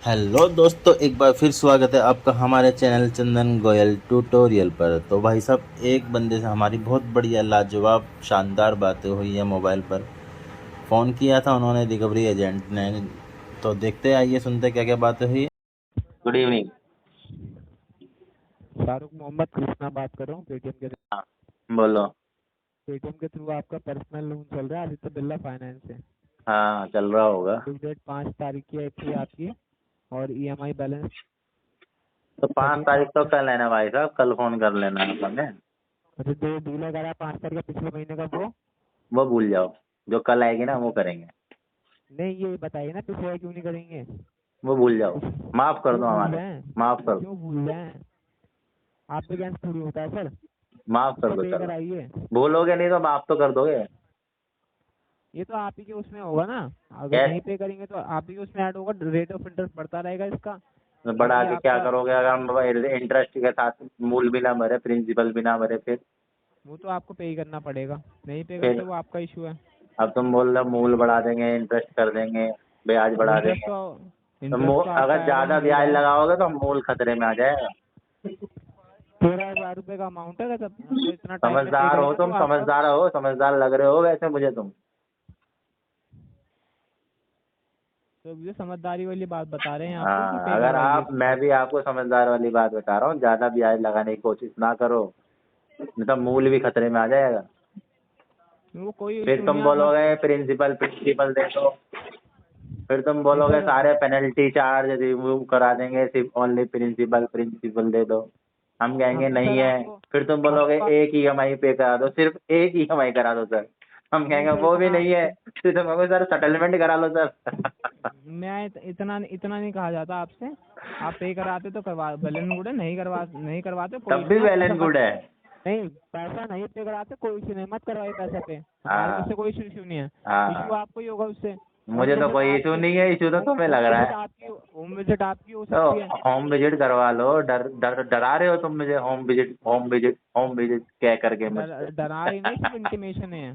Hello दोस्तों, एक बार फिर स्वागत है आपका हमारे चैनल चंदन गोयल ट्यूटोरियल पर। तो भाई साहब, एक बंदे से हमारी बहुत बढ़िया लाजवाब शानदार बातें हुई है। मोबाइल पर फ़ोन किया था उन्होंने, रिकवरी एजेंट ने। तो देखते हैं, आइए सुनते क्या क्या बातें हुई। Good evening. शाहरुख मोहम्मद कृष्णा बात कर रहा हूँ पेटीएम के हाँ, बोलो। थ्रू आपका पर्सनल लोन चल रहा है आदित्य बिरला फाइनेंस से। हाँ, चल रहा होगा। ड्यू डेट 5 तारीख की थी आपकी और ईएमआई बैलेंस तो 5 तारीख तो 38,000। कल है ना भाई साहब, कल फ़ोन कर लेना हमें। अच्छा, जो डील करा 5 तारीख का पिछले महीने का वो भूल जाओ, जो कल आएगी ना वो करेंगे। नहीं, ये बताइए ना पिछले क्यों नहीं करेंगे। वो भूल जाओ, माफ़ कर क्यों दो भूल हमारे। रहे हैं? माफ़ कर दो। क्यों भूल रहे हैं? आप पे गैस थोड़ी होता है सर। माफ़ कर उसका दो, पे चलो। कराइए। भूलोगे नहीं तो माफ़ तो कर दोगे। ये तो आप ही के उसमें होगा ना। अगर कैश नहीं पे करेंगे तो आप ही के उसमें ऐड होगा, रेट ऑफ इंटरेस्ट बढ़ता रहेगा इसका। बढ़ा क्योंकि के क्या आपका करोगे अगर हम इंटरेस्ट के साथ मूल भी ना भरे, प्रिंसिपल भी ना भरे? वो तो आपको पे ही करना पड़ेगा। नहीं पे फिर करते वो आपका इशू है। अब तुम बोल रहे हो मूल बढ़ा देंगे, इंटरेस्ट कर देंगे, ब्याज अब बढ़ा देंगे। तो इंटरेस्ट तो आपका अगर आएगा ज्यादा ही ब्याज आएगा। लगाओगे तो मूल खतरे में आ जाएगा। 13,000 रुपये का अमाउंट है, तो इतना टाइम में पे समझदार हो करेंगे तो तुम, आपका। समझदार हो, समझदार लग रहे हो वैसे मुझे तुम। तो ये समझदारी वाली बात बता रहे हैं आपको कि हाँ, पे अगर करवाइए आप, इसको। मैं भी आपको समझदार वाली बात बता रहा हूँ, ज्यादा ब्याज लगाने की कोशिश ना करो, नहीं तो मूल भी खतरे में आ जाएगा। वो कोई फिर इशू नहीं तुम है, आप बोलोगे प्रिंसिपल प्रिंसिपल दे दो। फिर तुम नहीं बोलोगे सर। सारे पेनल्टी चार्ज रिमूव करा देंगे, सिर्फ ओनली प्रिंसिपल प्रिंसिपल दे दो। हम कहेंगे हम नहीं सर है। आपको फिर तुम बोलोगे आपको एक ईएमआई पे करा दो, सिर्फ एक ईएमआई करा दो सर। हम नहीं कहेंगे सर, वो भी इतना नहीं है। फिर तुम कहोगे सर सेटलमेंट करा लो सर। इतना इतना नहीं कहा जाता आपसे। आप पे कराते तो करवा वेल गुड है, नहीं करवाते कोई तब इशू भी नहीं, आप वेल पैसा एंड मत। गुड है। नहीं, पैसा नहीं पे कराते कोई इशू नहीं, मत करवाइए पैसा पे। हमारे तरफ से हाँ। कोई इशू नहीं है। इशू हाँ, आपको ही होगा उससे। मुझे तो कोई इशू नहीं है, इशू तो तुम्हें लग रहा है। होम विजिट आपकी हो तो सकती है। होम विजिट करवा लो। डरा रहे हो तुम मुझे, home visit home visit home visit कह करके मुझसे। डरा रही नहीं, सिर्फ इंटीमेशन है।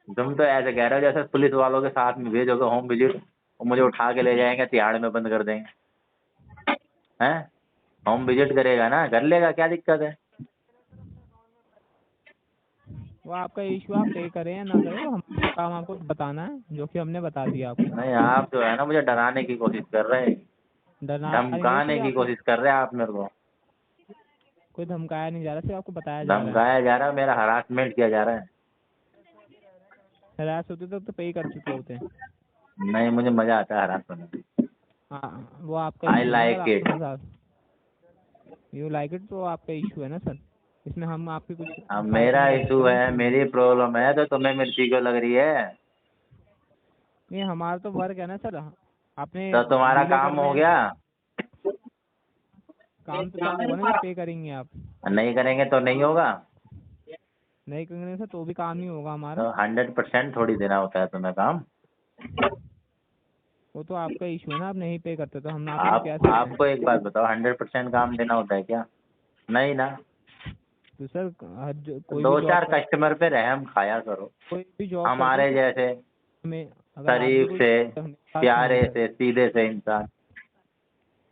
तुम तो ऐसे कह रहे हो जैसे पुलिस वालों के साथ में भेजोगे होम विजिट, वो मुझे उठा के ले जाएंगे, तिहाड़ में बंद कर देंगे। हैं? होम विजिट करेगा ना, कर लेगा, क्या दिक्कत है? वो आपका इशू, आप पे करें या ना करें, वो हमारा काम आपको बताना है, जो कि हमने बता दिया आपको। नहीं, आप जो है ना मुझे डराने की कोशिश कर रहे हैं। डरा रही नहीं धमकाने सर की आपको। कोशिश कर रहे हैं आप मेरे को। कोई धमकाया नहीं जा रहा, सिर्फ आपको बताया जा रहा है। धमकाया जा रहा है, मेरा हरासमेंट किया जा रहा है। हरास होते तो पे ही कर चुके होते। नहीं, मुझे मजा आता है हरासमेंट में। हाँ, वो आपका आई इशू है ना, अगर लाइक आपको इट। मजा यू लाइक इट तो आपका इशू है ना सर। इसमें हम आपकी कुछ अब फालतू मेरा नहीं कर इशू सकते ना है, इसमें। मेरी प्रॉब्लम है, तो तुम्हें मिर्ची क्यों लग रही है? नहीं, हमारा तो वर्क है ना सर। आपने तो तुम्हारा डीले काम करने हो हैं। गया। काम तो तब होगा ना जब पे करेंगे आप। नहीं करेंगे तो नहीं होगा। नहीं करेंगे सर तो भी काम नहीं होगा हमारा। तो 100% थोड़ी देना होता है तुम्हें काम। वो तो आपका इशू है ना, आप नहीं पे करते तो हम आपको क्या सकते आपको हैं। एक बात बताओ, 100% काम देना होता है क्या? नहीं ना। तो सर कोई भी दो जॉब चार कर, कस्टमर पे रहम खाया करो। कोई भी जॉब करते हमारे हैं जैसे में, अगर आप भी शरीफ कोई से, बात सुनिए प्यारे सर। से, सीधे से इंसान,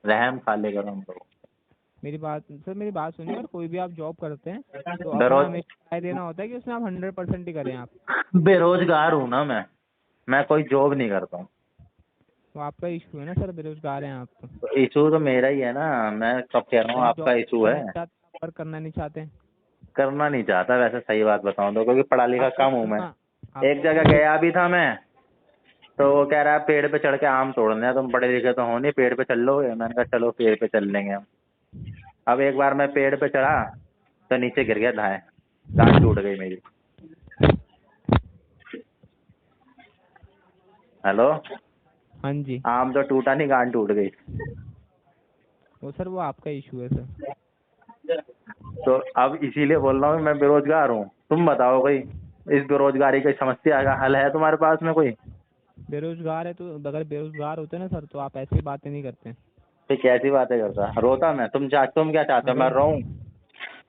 रहम खा ले करो हम लोग। मेरी बात सुनिए, अगर कोई भी आप जॉब करते हैं तो अपना बेरोज हमेशा राय देना होता है कि उसमें आप 100% ही करें आप। बेरोजगार हूँ ना मैं कोई जॉब नहीं करता हूँ। तो आपका इशू है ना सर, बेरोजगार हैं आप तो। तो इशू तो मेरा ही है ना। मैं कब कह रहा हूँ आप आपका जॉब इशू करना है? नहीं चाहते, वर्क करना नहीं चाहते। करना नहीं चाहता वैसे, सही बात बताऊँ तो, क्योंकि पढ़ा लिखा आपको कम हूँ मैं। करना एक आपको जगह अपना गया भी था मैं, तो वो कह रहा है पेड़ पे चढ़ के आम तोड़ने हैं, तुम पढ़े लिखे तो हो नहीं, पेड़ पे चल लोगे? मैंने कहा चलो पेड़ पे चल लेंगे हम। अब एक बार मैं पेड़ पे चढ़ा तो नीचे गिर गया धाए, गांड टूट गई मेरी। हेलो। हाँ जी। आम तो टूटा नहीं, गांड टूट गई। वो सर वो आपका इशू है सर। तो अब इसीलिए बोल रहा हूँ मैं बेरोजगार हूँ। तुम बताओ कोई, इस बेरोजगारी की समस्या का हल है तुम्हारे पास में कोई? बेरोजगार है तो, अगर बेरोजगार होते ना सर तो आप ऐसी बातें नहीं करते। फिर कैसी बातें करता रोता मैं? तुम क्या चाहते हो मैं अगर रोऊं?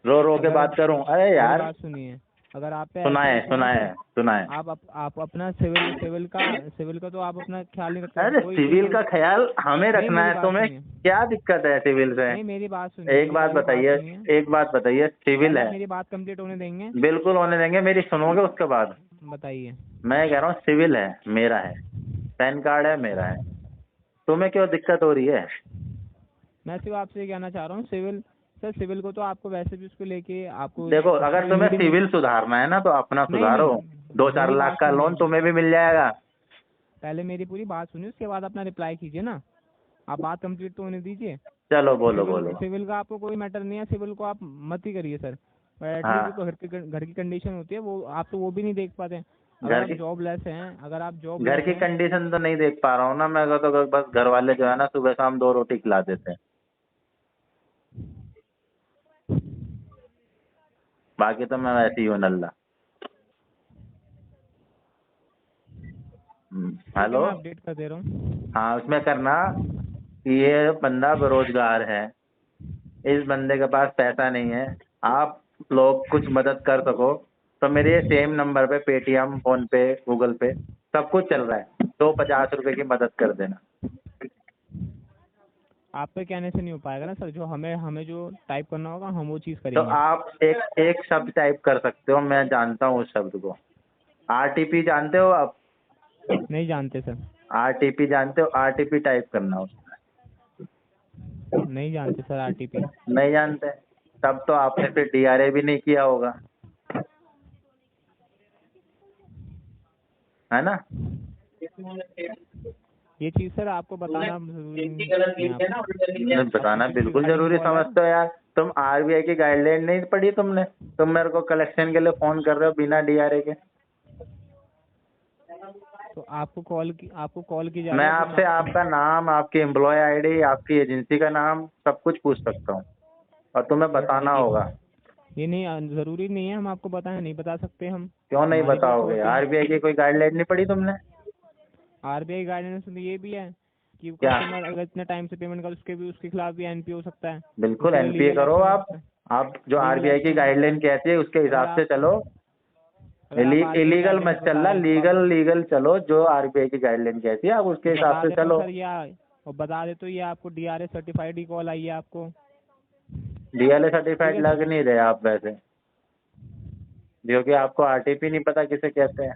रो रो के अगर बात करूं? अरे मेरी यार। बात सुनिए, अगर आप पे सुना ऐसा है होता सुना ना है सर, सुना है। आप अपना सिविल का तो आप अपना ख्याल नहीं रखते अरे कोई सिविल का ख्याल हमें नहीं रखना मेरी है, बात तुम्हें सुनिए, क्या दिक्कत है सिविल से? नहीं मेरी बात सुनिए, एक बात मेरी बात बताइए, सुनिए, एक बात बताइए, सिविल पहले आप है। मेरी बात कंप्लीट होने देंगे। बिल्कुल होने देंगे, मेरी सुनोगे उसके बाद। बताइए। मैं कह रहा हूँ सिविल है, मेरा है, पैन कार्ड है, मेरा है, तुम्हें क्यों दिक्कत हो रही है? मैं सिर्फ आपसे ये कहना चाह रहा हूँ, सिविल को तो आपको वैसे भी उसको लेके आपको देखो अगर तुम्हें रीडिंग, सिविल सुधारना है ना तो अपना नहीं सुधारो, दो नहीं चार मेरी लाख बात का सुनिए, लोन तुम्हें भी मिल जाएगा। पहले मेरी पूरी बात सुनिए उसके बाद अपना रिप्लाई कीजिए ना, आप बात कंप्लीट तो होने दीजिए। चलो बोलो सिविल बोलो। सिविल का आपको कोई मैटर नहीं है, सिविल को आप मत ही करिए सर। पर एटलीस्ट हाँ, जो घर की कंडीशन होती है वो आप तो वो भी नहीं देख पाते। घर की अगर आप घर जॉबलेस की हैं, कंडीशन तो नहीं देख पा रहा हूँ ना मैं तो बस घर वाले जो है ना सुबह शाम 2 रोटी खिला देते हैं, बाकी तो मैं वैसे ही हूँ नल्ला। ठीक है हेलो। मैं अपडेट कर दे रहा हूँ। हाँ उसमें करना कि ये बंदा बेरोजगार है, इस बंदे के पास पैसा नहीं है, आप लोग कुछ मदद कर सको तो मेरे सेम नंबर पे पेटीएम, फोन पे, गूगल पे सब कुछ चल रहा है, तो 50 रुपए की मदद कर देना। आप पे कहने से नहीं हो पाएगा ना सर, जो हमें हमें जो टाइप करना होगा हम वो चीज़ तो करेंगे। आप एक एक शब्द टाइप कर सकते हो, मैं जानता हूँ उस शब्द को। आरटीपी जानते हो आप? नहीं जानते सर, आरटीपी जानते हो? आरटीपी टाइप करना उसमें। नहीं जानते सर आरटीपी। नहीं जानते? तब तो आपने फिर डीआरए भी नहीं किया होगा, है ना? ये चीज़ सर आपको बताना जरूरी नहीं आपको। नहीं, आपको बताना किस बिल्कुल रिगार्डिंग जरूरी कॉल है? समझते हो यार। तुम आरबीआई की गाइडलाइन नहीं पढ़ी तुमने? तुम मेरे को कलेक्शन के लिए फोन कर रहे हो बिना डीआरए के। तो आपको कॉल की जा मैं रही है अपने आपसे आपका नाम, आपकी एम्प्लॉय आईडी, आपकी एजेंसी का नाम सब कुछ पूछ सकता हूँ और तुम्हें बताना होगा। ये नहीं ज़रूरी नहीं है हम आपको बताएं, नहीं बता सकते हम, क्यों नहीं हमारी भी बताओगे? अथॉरिटी है। आरबीआई की कोई गाइडलाइन नहीं पढ़ी तुमने? आरबीआई गाइडेंस में ये भी है कि क्या? कस्टमर अगर इतने टाइम से पेमेंट कर उसके खिलाफ भी एनपीए हो सकता है। बिल्कुल उसके लिए एनपीए लीगल करो एक्शन हो आप। सकता है। आप जो लीगल आरबीआई की एक्शन, गाइडलाइन कहती है उसके अगर हिसाब से आप चलो। अगर आप आरबीआई इलीगल मत गाइडेंस बता चलना, रहे हैं लीगल लीगल चलो, जो आरबीआई की गाइडलाइन कहती है आप उसके तो हिसाब बता से देता हूँ चलो। सर, और बता देता हूँ ये आपको डीआरए सर्टिफाइड की कॉल आई है आपको। डीएलए ठीक सर्टिफाइड है लग सर, नहीं रहे आप वैसे, क्योंकि आपको आरटीपी नहीं पता किसे कहते हैं।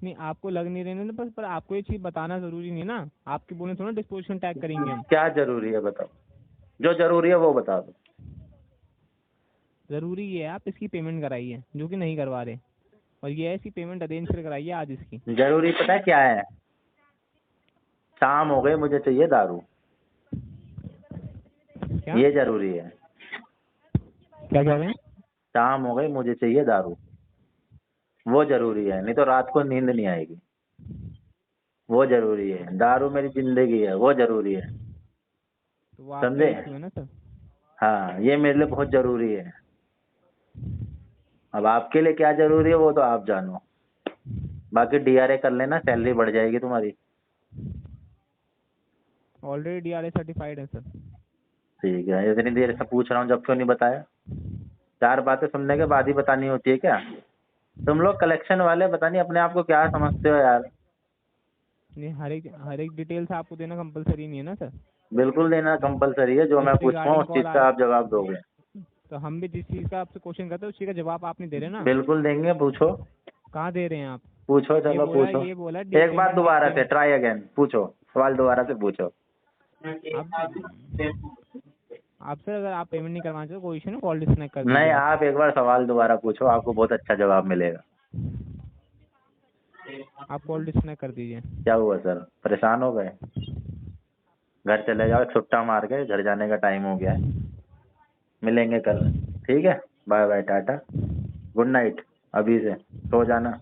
नहीं आपको लग नहीं रहे ना, पर आपको ये चीज़ बताना ज़रूरी नहीं है ना, आपके बोलने थोड़ा डिस्पोजिशन टैग करेंगे हम। क्या जरूरी है बताओ, जो जरूरी है वो बता दो। ज़रूरी ये है आप इसकी पेमेंट कराइए जो कि नहीं करवा रहे, और ये है इसकी पेमेंट अरेंज कर कराइए आज इसकी। जरूरी पता है क्या है? शाम हो गई, मुझे चाहिए दारू, क्या ये जरूरी है। क्या कह रहे हैं? शाम हो गई, मुझे चाहिए दारू, वो जरूरी है, नहीं तो रात को नींद नहीं आएगी। वो जरूरी है, दारू मेरी जिंदगी है, वो जरूरी है। तो वो आपका समझे? इशू है ना सर। हाँ ये मेरे लिए बहुत जरूरी है। अब आपके लिए क्या जरूरी है वो तो आप जानो, बाकी डीआरए कर लेना, सैलरी बढ़ जाएगी तुम्हारी। ऑलरेडी डीआरए सर्टिफाइड है सर। ठीक है, इतनी देर से पूछ रहा हूँ जब क्यों नहीं बताया? 4 बातें सुनने के बाद ही बतानी होती है क्या? तुम लोग कलेक्शन वाले पता नहीं अपने आप को क्या समझते हो यार। नहीं, हर एक डिटेल्स आपको देना कंपलसरी नहीं है ना सर। बिल्कुल देना कंपलसरी है, जो मैं जिस पूछूंगा रिगार्डिंग उस चीज कॉल आ का रहा आप जवाब दोगे। तो हम भी जिस चीज़ का आपसे क्वेश्चन करते हैं उस चीज़ का जवाब आप नहीं दे रहे ना। बिल्कुल देंगे, पूछो। कहाँ दे रहे हैं आप? पूछो, चलो पूछो। ये बोला एक बार दोबारा से ट्राई अगेन, पूछो सवाल, दोबारा से पूछो। आप आपसे अगर आप पेमेंट नहीं करवाना चाहते कोई इशू नहीं, कॉल डिस्कनेक्ट कर नहीं, दीजिए आप। आप एक बार सवाल दोबारा पूछो, आपको बहुत अच्छा जवाब मिलेगा। आप कॉल डिस्कनेक्ट कर दीजिए। क्या हुआ सर, परेशान हो गए? घर चले जाओ, छुट्टा मार के घर जाने का टाइम हो गया है। मिलेंगे कल, ठीक है? Bye bye, tata, good night. अभी से सो जाना।